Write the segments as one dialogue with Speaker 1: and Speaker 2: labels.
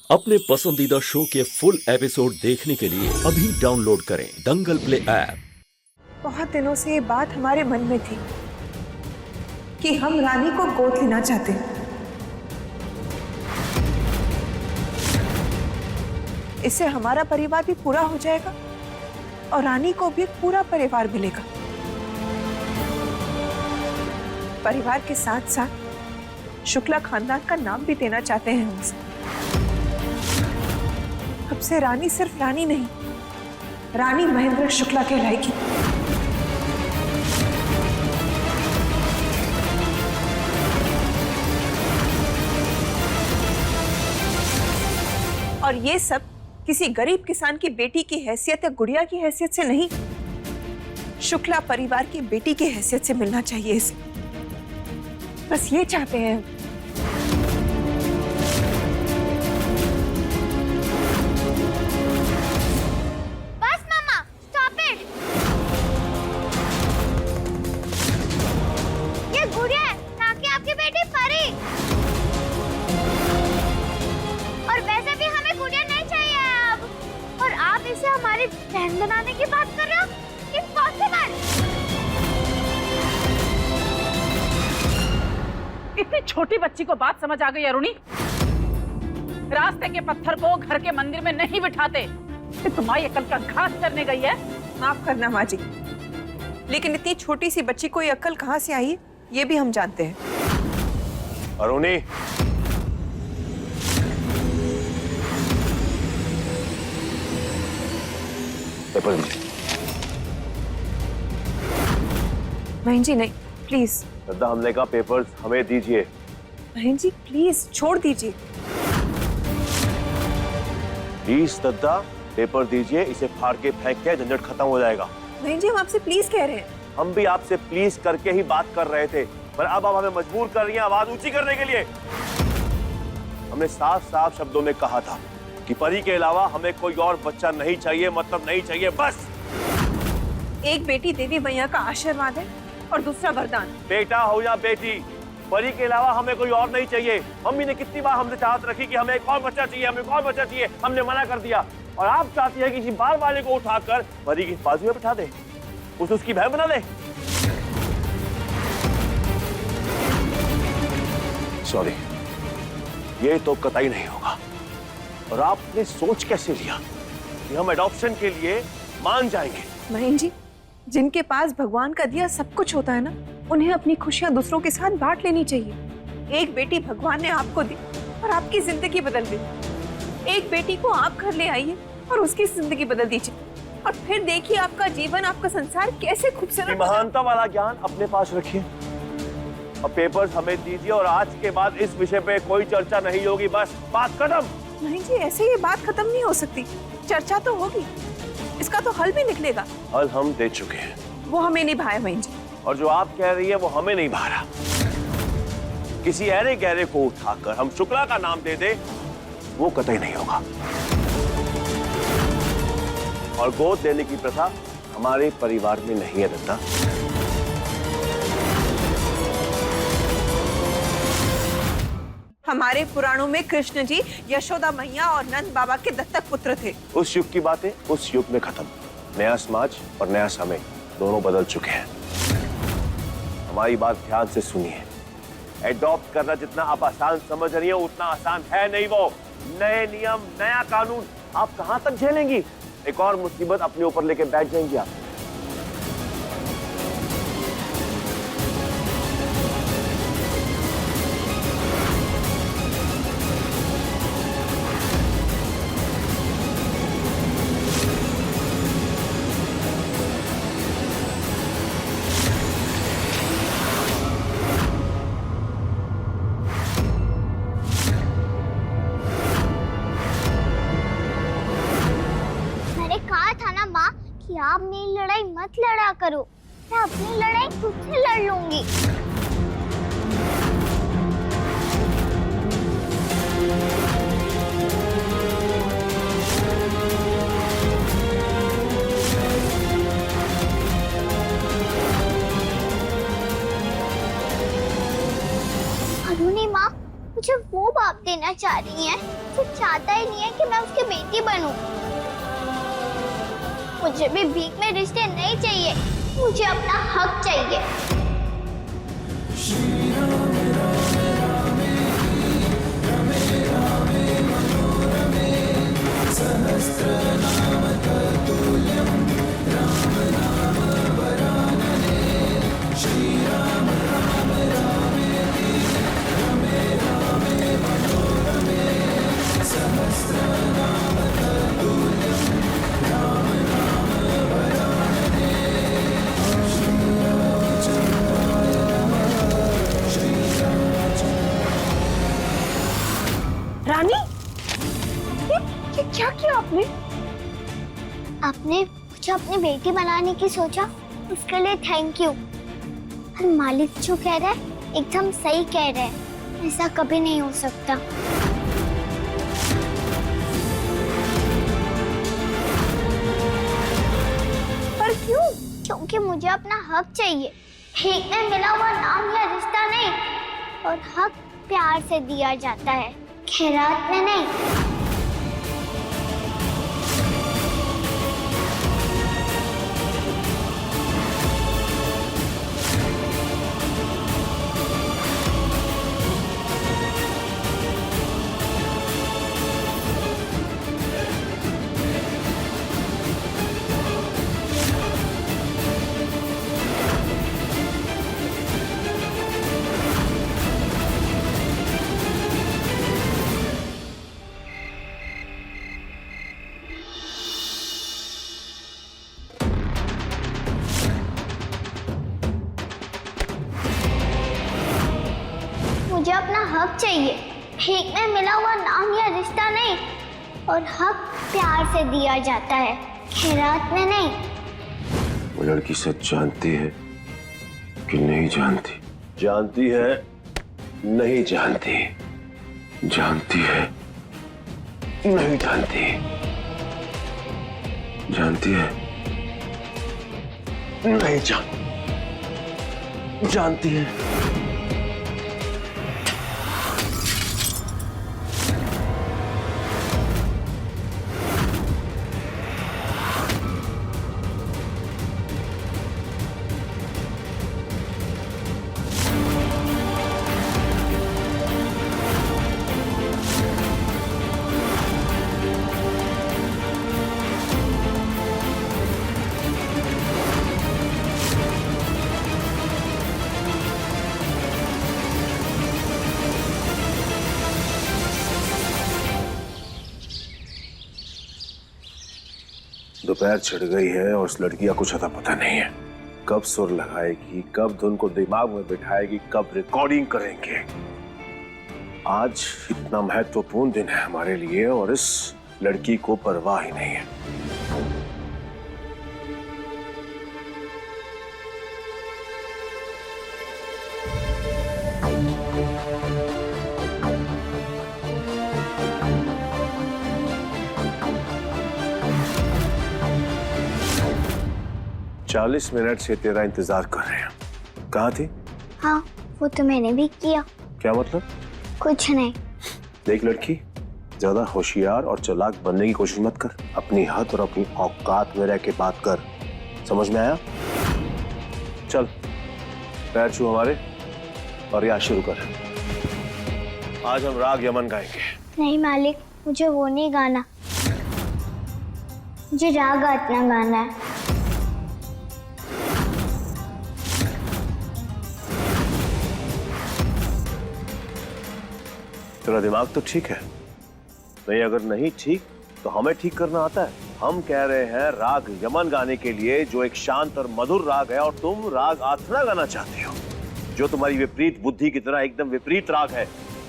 Speaker 1: अपने पसंदीदा शो के फुल एपिसोड देखने के लिए अभी डाउनलोड करें दंगल प्ले ऐप।
Speaker 2: बहुत दिनों से ये बात हमारे मन में थी कि हम रानी को गोद लेना चाहते हैं। इससे हमारा परिवार भी पूरा हो जाएगा और रानी को भी एक पूरा परिवार मिलेगा। परिवार के साथ साथ शुक्ला खानदान का नाम भी देना चाहते हैं हम उसे। अब से रानी सिर्फ रानी नहीं, रानी महेंद्र शुक्ला कहलाएगी। और ये सब किसी गरीब किसान की बेटी की हैसियत या गुड़िया की हैसियत से नहीं, शुक्ला परिवार की बेटी की हैसियत से मिलना चाहिए इसे। बस ये चाहते हैं।
Speaker 3: बस मम्मा, स्टॉप इट। ये गुड़िया है, ना कि आपकी बेटी परी। और वैसे भी हमें गुड़िया नहीं चाहिए अब। और आप इसे हमारी बहन बनाने की बात कर रहे हो? इम्पॉसिबल।
Speaker 4: इतनी छोटी बच्ची को बात समझ आ गई अरुणी? रास्ते के पत्थर को घर के मंदिर में नहीं बिठाते। तुम्हारी अकल का घास करने गई है।
Speaker 2: माफ करना माँ जी, लेकिन इतनी छोटी सी बच्ची को ये अक्ल कहाँ से आई है, ये भी हम जानते हैं।
Speaker 5: अरुणी, पेपर दीजिए।
Speaker 2: बहन जी नहीं, प्लीज।
Speaker 5: श्रद्धा, हमने कहा पेपर्स हमें दीजिए।
Speaker 2: बहन जी प्लीज छोड़ दीजिए।
Speaker 5: प्लीज श्रद्धा, पेपर दीजिए, इसे फाड़ के फेंक के झंझट खत्म हो जाएगा।
Speaker 2: बहन जी हम आपसे प्लीज कह रहे हैं।
Speaker 5: हम भी आपसे प्लीज करके ही बात कर रहे थे, पर अब आप हमें मजबूर कर रही हैं आवाज ऊंची करने के लिए। हमने साफ साफ शब्दों में कहा था कि परी के अलावा हमें कोई और बच्चा नहीं चाहिए, मतलब नहीं चाहिए, बस।
Speaker 2: एक बेटी देवी मैया का आशीर्वाद है और दूसरा वरदान।
Speaker 5: बेटा हो या बेटी, परी के अलावा हमें कोई और नहीं चाहिए। मम्मी ने कितनी बार हमसे चाहत रखी कि हमें एक और बच्चा चाहिए, हमें एक और बच्चा चाहिए, हमने मना कर दिया। और आप चाहती है कि किसी बाल वाले को उठाकर परी की बाजू में बिठा दे, उसे उसकी बहन बना दे। सॉरी, ये तो कतई नहीं होगा। और आपने सोच कैसे लिया कि हम एडॉप्शन के लिए मान जाएंगे?
Speaker 2: बहन जी, जिनके पास भगवान का दिया सब कुछ होता है ना, उन्हें अपनी खुशियां दूसरों के साथ बांट लेनी चाहिए। एक बेटी भगवान ने आपको दी और आपकी जिंदगी बदल दी। एक बेटी को आप घर ले आइए और उसकी जिंदगी बदल दीजिए, और फिर देखिए आपका जीवन, आपका संसार कैसे खूबसूरत।
Speaker 5: महानता वाला ज्ञान अपने पास रखिए। अब पेपर्स हमें दीजिए और आज के बाद इस विषय पे कोई चर्चा नहीं होगी, बस बात खत्म।
Speaker 2: नहीं जी, ऐसे ये बात खत्म नहीं हो सकती। चर्चा तो होगी, इसका तो हल भी निकलेगा।
Speaker 5: हल हम दे चुके हैं।
Speaker 2: वो हमें नहीं भाया बहन जी।
Speaker 5: और जो आप कह रही है वो हमें नहीं भा रहा। किसी ऐरे गहरे को उठाकर हम शुक्ला का नाम दे दे, वो कतई नहीं होगा। और गोद देने की प्रथा हमारे परिवार में नहीं है दत्ता।
Speaker 2: हमारे पुराणों में कृष्ण जी यशोदा मैया और नंद बाबा के दत्तक पुत्र थे।
Speaker 5: उस युग की बातें उस युग में खत्म। नया समाज और नया समय दोनों बदल चुके हैं। हमारी बात ध्यान से सुनिए। एडॉप्ट करना जितना आप आसान समझ रही हैं उतना आसान है नहीं। वो नए नियम, नया कानून, आप कहां तक झेलेंगी? एक और मुसीबत अपने ऊपर लेके बैठ जाएंगी आप।
Speaker 3: कि आप मेरी लड़ाई मत लड़ा करो, मैं अपनी लड़ाई खुद से लड़ लूंगी। अरुणी माँ मुझे वो बाप देना चाह रही हैं मुझसे चाहता ही नहीं है कि मैं उसकी बेटी बनूं। मुझे भी भीख में रिश्ते नहीं चाहिए, मुझे अपना हक चाहिए।
Speaker 2: रानी, ये क्या किया आपने?
Speaker 3: आपने मुझे अपनी बेटी बनाने की सोचा, उसके लिए थैंक यू। और मालिक जो कह रहा है एकदम सही कह रहे हैं, ऐसा कभी नहीं हो सकता।
Speaker 2: पर क्यों?
Speaker 3: क्योंकि मुझे अपना हक चाहिए। भीख में मिला हुआ नाम या रिश्ता नहीं, और हक प्यार से दिया जाता है, खैरात में नहीं। मुझे अपना हक चाहिए। भीख में मिला हुआ नाम या रिश्ता नहीं, और हक प्यार से दिया जाता है, खैरात में नहीं।
Speaker 5: वो लड़की सच जानती है कि नहीं जानती? जानती है, नहीं जानती? जानती है, नहीं जानती? जानती है, नहीं जानती है? दोपहर छिड़ गई है और उस लड़की का कुछ अता पता नहीं है। कब सुर लगाएगी, कब धुन को दिमाग में बिठाएगी, कब रिकॉर्डिंग करेंगे। आज इतना महत्वपूर्ण दिन है हमारे लिए और इस लड़की को परवाह ही नहीं है। चालीस मिनट से तेरा इंतजार कर रहे हैं। कहाँ थी?
Speaker 3: हाँ, वो तो मैंने भी किया।
Speaker 5: क्या मतलब?
Speaker 3: कुछ नहीं।
Speaker 5: देख लड़की, ज्यादा होशियार और चालाक बनने की कोशिश मत कर। अपनी हद और अपनी औकात में रह के बात कर। समझ में आया? चल पैर छू हमारे और यहाँ शुरू कर। आज हम राग यमन गाएंगे।
Speaker 3: नहीं मालिक, मुझे वो नहीं गाना, मुझे राग आतना गाना है।
Speaker 5: तेरा दिमाग तो ठीक है, नहीं अगर नहीं ठीक तो हमें ठीक करना आता है। हम कह रहे हैं राग यमन गाने के लिए, जो एक शांत और मधुर राग है, और तुम राग आथना गाना चाहती हो, जो तुम्हारी विपरीत बुद्धि की तरह एकदम विपरीत राग है।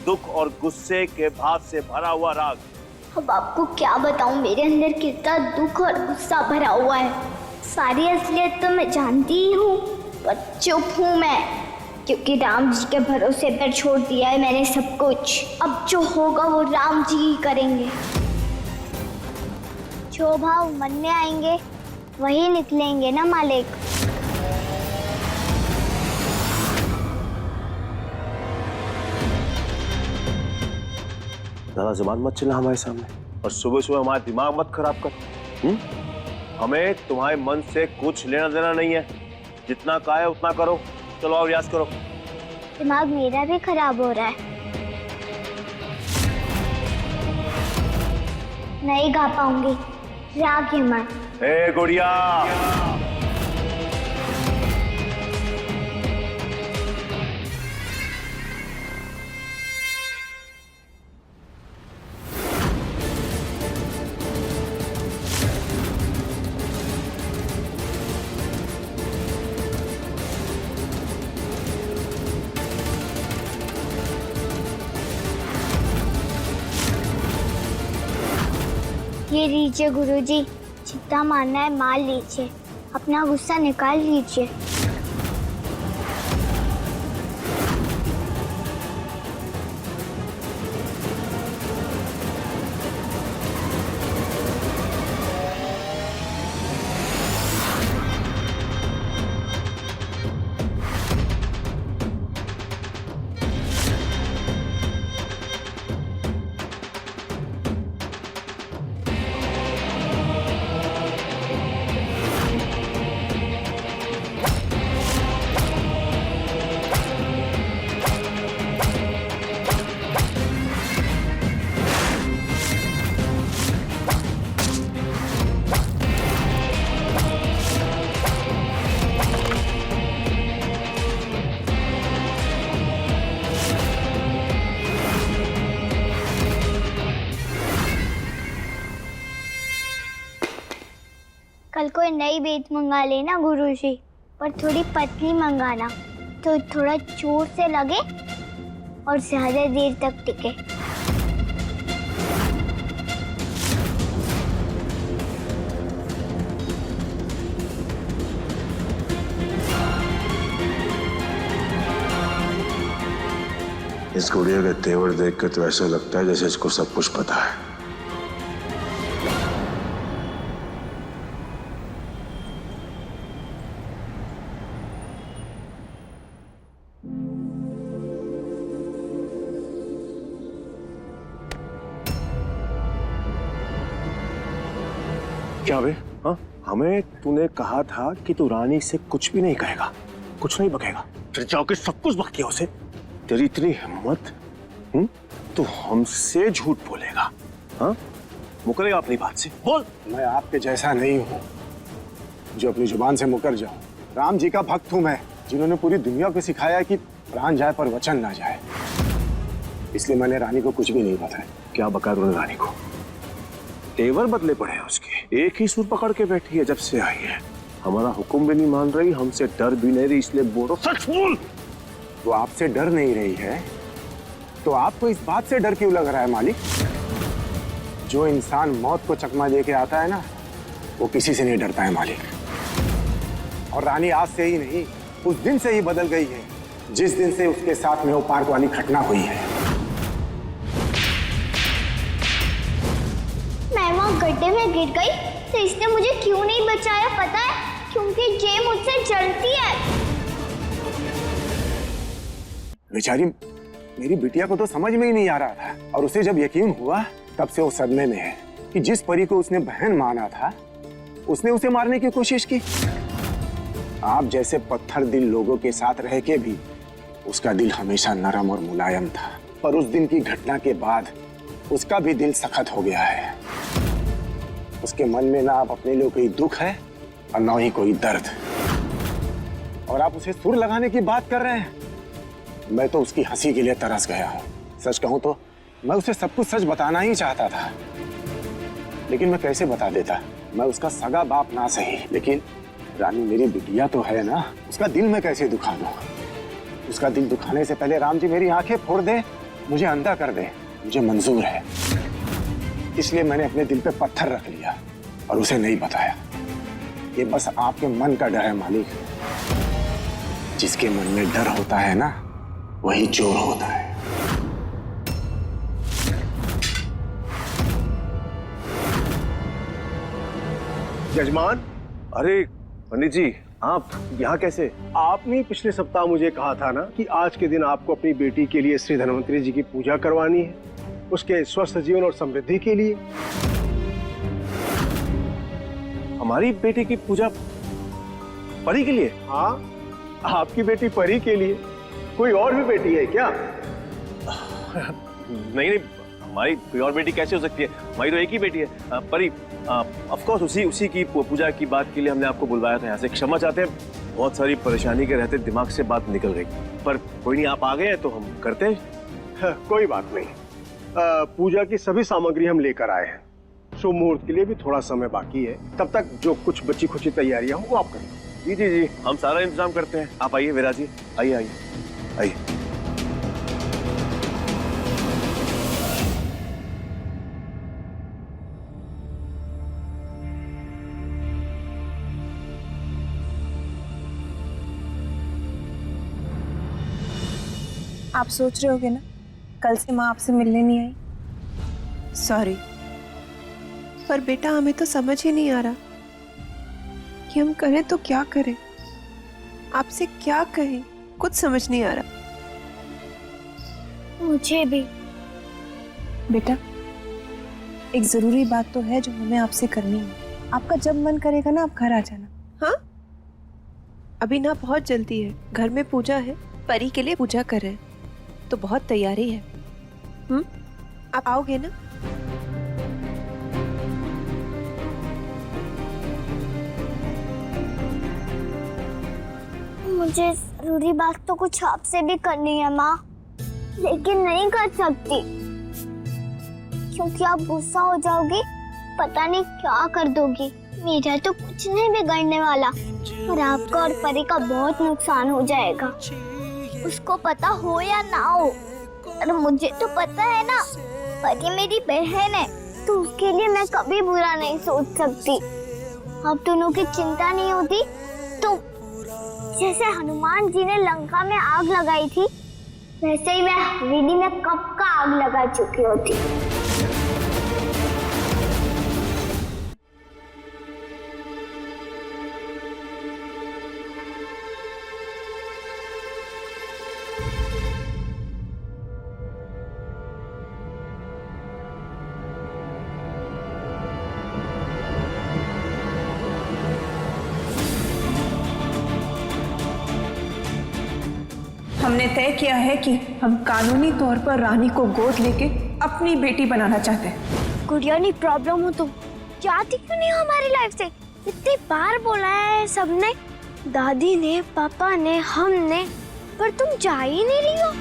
Speaker 5: दुख और गुस्से के भाव से भरा हुआ राग।
Speaker 3: अब आपको क्या बताऊं, मेरे अंदर कितना दुख और गुस्सा भरा हुआ है। सारी असलियत तो मैं जानती ही हूँ, पर चुप हूँ मैं, क्योंकि राम जी के भरोसे पर छोड़ दिया है मैंने सब कुछ। अब जो होगा वो राम जी ही करेंगे। जो भाव मन में आएंगे वही निकलेंगे ना मालिक।
Speaker 5: ज्यादा जुबान मत चला हमारे सामने, और सुबह सुबह हमारा दिमाग मत खराब कर। हमें तुम्हारे मन से कुछ लेना देना नहीं है, जितना कहा है उतना करो। चलो और रियाज करो।
Speaker 3: दिमाग मेरा भी खराब हो रहा है, नहीं गा पाऊंगी। राग है मैं।
Speaker 5: ए गुड़िया,
Speaker 3: ये लीजिए गुरुजी, जितना मारना है मार लीजिए, अपना गुस्सा निकाल लीजिए। कल कोई नई बेट मंगा लेना गुरुजी, पर थोड़ी पतली मंगाना, तो थोड़ा जोर से लगे और ज्यादा देर तक टिके।
Speaker 5: इस गुड़िया के तेवर देख कर तो ऐसा लगता है जैसे इसको सब कुछ पता है। क्या बे? हाँ, हमें तूने कहा था कि तू रानी से कुछ भी नहीं कहेगा, कुछ नहीं बकेगा, फिर जाके सब कुछ बक दिया उसे। तेरी इतनी हिम्मत, तू हमसे झूठ बोलेगा? हाँ, मुकरेगा अपनी बात से? बोल।
Speaker 6: मैं आपके जैसा नहीं हूँ जो अपनी जुबान से मुकर जाऊं। राम जी का भक्त हूं मैं, जिन्होंने पूरी दुनिया को सिखाया कि प्राण जाए पर वचन ना जाए। इसलिए मैंने रानी को कुछ भी नहीं बताया।
Speaker 5: क्या बका तूने रानी को? तेवर बदले पड़े हैं उसके, एक ही सुर पकड़ के बैठी है जब से आई है। हमारा हुक्म भी नहीं मान रही, हमसे डर भी नहीं रही, इसलिए बोलो सच बोल।
Speaker 6: वो आपसे डर नहीं रही है तो आपको इस बात से डर क्यों लग रहा है मालिक? जो इंसान मौत को चकमा दे के आता है ना, वो किसी से नहीं डरता है मालिक। और रानी आज से ही नहीं, उस दिन से ही बदल गई है जिस दिन से उसके साथ में वो पार्क वाली घटना हुई है।
Speaker 3: मैं वहाँ गड्ढे में गिर गई तो इसने मुझे क्यों नहीं बचाया पता है? क्योंकि जे मुझसे जलती है।
Speaker 6: बेचारी मेरी बिटिया को तो समझ में ही नहीं आ रहा था, और उसे जब यकीन हुआ तब से वो सदमे में है कि जिस परी को उसने बहन माना था उसने उसे मारने की कोशिश की। आप जैसे पत्थर दिल लोगों के साथ रह के भी उसका दिल हमेशा नरम और मुलायम था, पर उस दिन की घटना के बाद उसका भी दिल सख्त हो गया है। उसके मन में ना अब अपने लिए कोई दुख है और ना ही कोई दर्द, और आप उसे सुर लगाने की बात कर रहे हैं। मैं तो उसकी हंसी के लिए तरस गया हूँ। सच कहूँ तो मैं उसे सब कुछ सच बताना ही चाहता था, लेकिन मैं कैसे बता देता? मैं उसका सगा बाप ना सही, लेकिन रानी मेरी बिटिया तो है ना, उसका दिल मैं कैसे दुखा दूं? उसका दिल दुखाने से पहले राम जी मेरी आंखें फोड़ दे, मुझे अंधा कर दे, मुझे मंजूर है। इसलिए मैंने अपने दिल पे पत्थर रख लिया और उसे नहीं बताया। ये बस आपके मन का डर है मालिक। जिसके मन में डर होता है ना, वही चोर होता है।
Speaker 5: यजमान, अरे पंडित जी, आप यहाँ कैसे?
Speaker 7: आपने पिछले सप्ताह मुझे कहा था ना कि आज के दिन आपको अपनी बेटी के लिए श्री धन्वंतरी जी की पूजा करवानी है। उसके स्वस्थ जीवन और समृद्धि के लिए।
Speaker 5: हमारी बेटी की पूजा परी के लिए?
Speaker 7: हाँ, आपकी बेटी परी के लिए। कोई और भी बेटी है क्या?
Speaker 5: नहीं नहीं, हमारी कोई और बेटी कैसे हो सकती है? हमारी तो एक ही बेटी है परी। ऑफ कोर्स उसी की पूजा की बात के लिए हमने आपको बुलवाया था यहाँ से। क्षमा चाहते हैं, बहुत सारी परेशानी के रहते दिमाग से बात निकल गई, पर कोई नहीं, आप आ गए हैं तो हम करते हैं।
Speaker 7: हाँ, कोई बात नहीं। पूजा की सभी सामग्री हम लेकर आए हैं। शुभ मुहूर्त के लिए भी थोड़ा समय बाकी है, तब तक जो कुछ बची खुची तैयारियां हो वो आप करें।
Speaker 5: जी जी जी, हम सारा इंतजाम करते हैं। आप आइए विराज जी, आइए आइए आइए।
Speaker 2: आप सोच रहे होगे ना कल से माँ आपसे मिलने नहीं आई। सॉरी, पर बेटा हमें तो समझ ही नहीं आ रहा कि हम करें तो क्या करें, आपसे क्या कहें, कुछ समझ नहीं आ रहा।
Speaker 3: मुझे भी।
Speaker 2: बेटा एक जरूरी बात तो है जो हमें आपसे करनी है। आपका जब मन करेगा ना आप घर आ जाना। हाँ, अभी ना बहुत जल्दी है, घर में पूजा है, परी के लिए पूजा कर रहे हैं तो बहुत तैयारी है। आप आओगे ना?
Speaker 3: मुझे जरूरी बात तो कुछ आपसे भी करनी है माँ, लेकिन नहीं कर सकती क्योंकि आप गुस्सा हो जाओगी, पता नहीं क्या कर दोगी। मेरा तो कुछ नहीं बिगड़ने वाला, पर आपका और परी का बहुत नुकसान हो जाएगा, उसको पता हो या ना हो। और मुझे तो पता है ना, परी मेरी बहन है तो उसके लिए मैं कभी बुरा नहीं सोच सकती। आप दोनों की चिंता नहीं होती तो जैसे हनुमान जी ने लंका में आग लगाई थी, वैसे ही मैं हवेली में कब का आग लगा चुकी होती।
Speaker 2: हमने तय किया है कि हम कानूनी तौर पर रानी को गोद लेके अपनी बेटी बनाना चाहते हैं।
Speaker 3: गुड़िया नहीं प्रॉब्लम हो तुम जाती क्यों नहीं हो हमारी लाइफ से? इतनी बार बोला है सबने, दादी ने, पापा ने, हमने, पर तुम जा ही नहीं रही हो।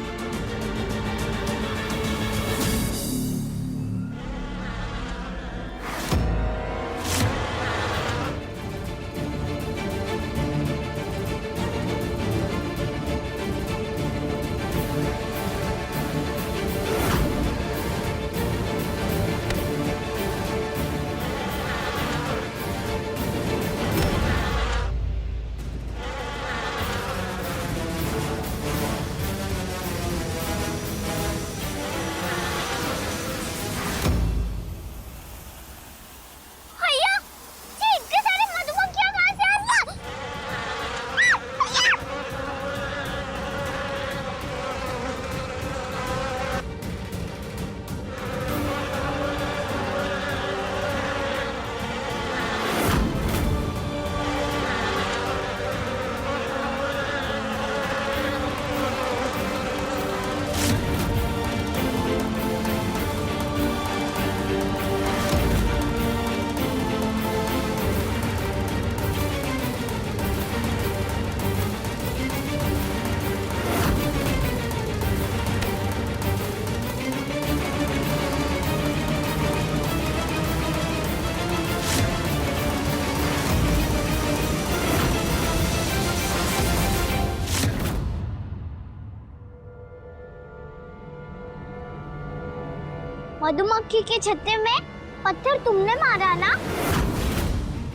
Speaker 3: मधुमक्खी के छत्ते में पत्थर तुमने मारा ना?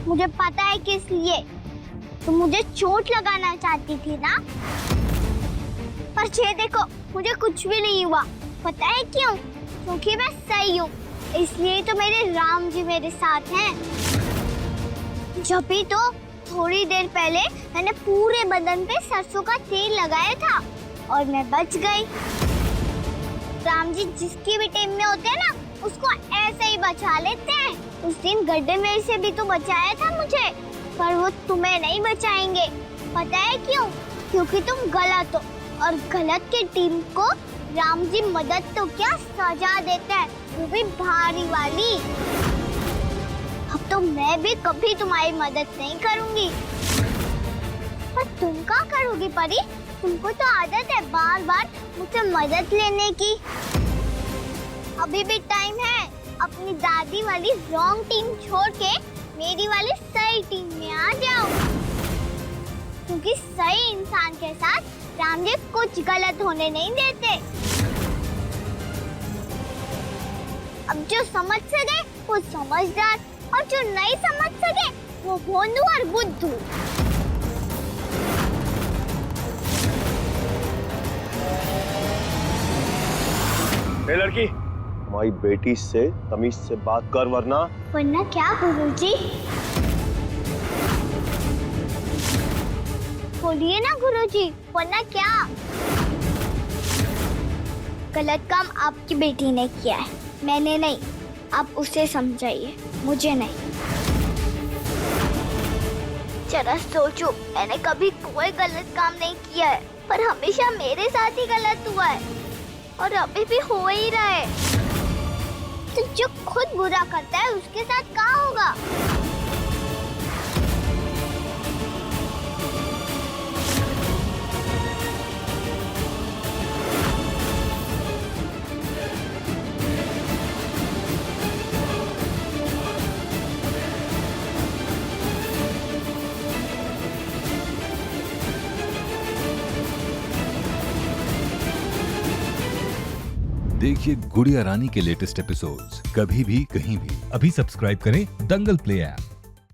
Speaker 3: मुझे पता है किस लिए, तुम मुझे चोट लगाना चाहती थी ना? पर ये देखो मुझे कुछ भी नहीं हुआ। पता है क्यों? क्योंकि मैं सही हूँ, इसलिए तो मेरे राम जी मेरे साथ हैं। जब भी तो थोड़ी देर पहले मैंने पूरे बदन पे सरसों का तेल लगाया था और मैं बच गई। राम जी जिसकी भी टीम में होते हैं ना, उसको ऐसे ही बचा लेते हैं। उस दिन गड्ढे में से भी तो बचाया था मुझे, पर वो तुम्हें नहीं बचाएंगे। पता है क्यों? क्योंकि तुम गलत हो, और गलत की टीम को राम जी मदद तो क्या सजा देते हैं, वो भी भारी वाली। अब तो मैं भी कभी तुम्हारी मदद नहीं करूंगी। पर तुम क्या करोगी परी? तुमको तो आदत है बार बार मुझसे मदद लेने की। अभी भी टाइम है, अपनी दादी वाली रॉन्ग टीम छोड़ के मेरी वाली सही टीम में आ जाओ, क्योंकि सही इंसान के साथ राम जी कुछ गलत होने नहीं देते। अब जो समझ सके वो समझदार, और जो नहीं समझ सके वो भोंदू और बुद्धू।
Speaker 5: ए लड़की, हमारी बेटी से तमीज से बात कर, वरना
Speaker 3: क्या गुरुजी? बोलिए ना गुरुजी, वरना क्या? गलत काम आपकी बेटी ने किया है, मैंने नहीं। आप उसे समझाइए, मुझे नहीं। जरा सोचो, मैंने कभी कोई गलत काम नहीं किया है, पर हमेशा मेरे साथ ही गलत हुआ है, और अभी भी हो ही रहा है। तो जो खुद बुरा करता है उसके साथ क्या होगा?
Speaker 8: देखिए गुड़िया रानी के लेटेस्ट एपिसोड्स कभी भी कहीं भी। अभी सब्सक्राइब करें दंगल प्ले ऐप।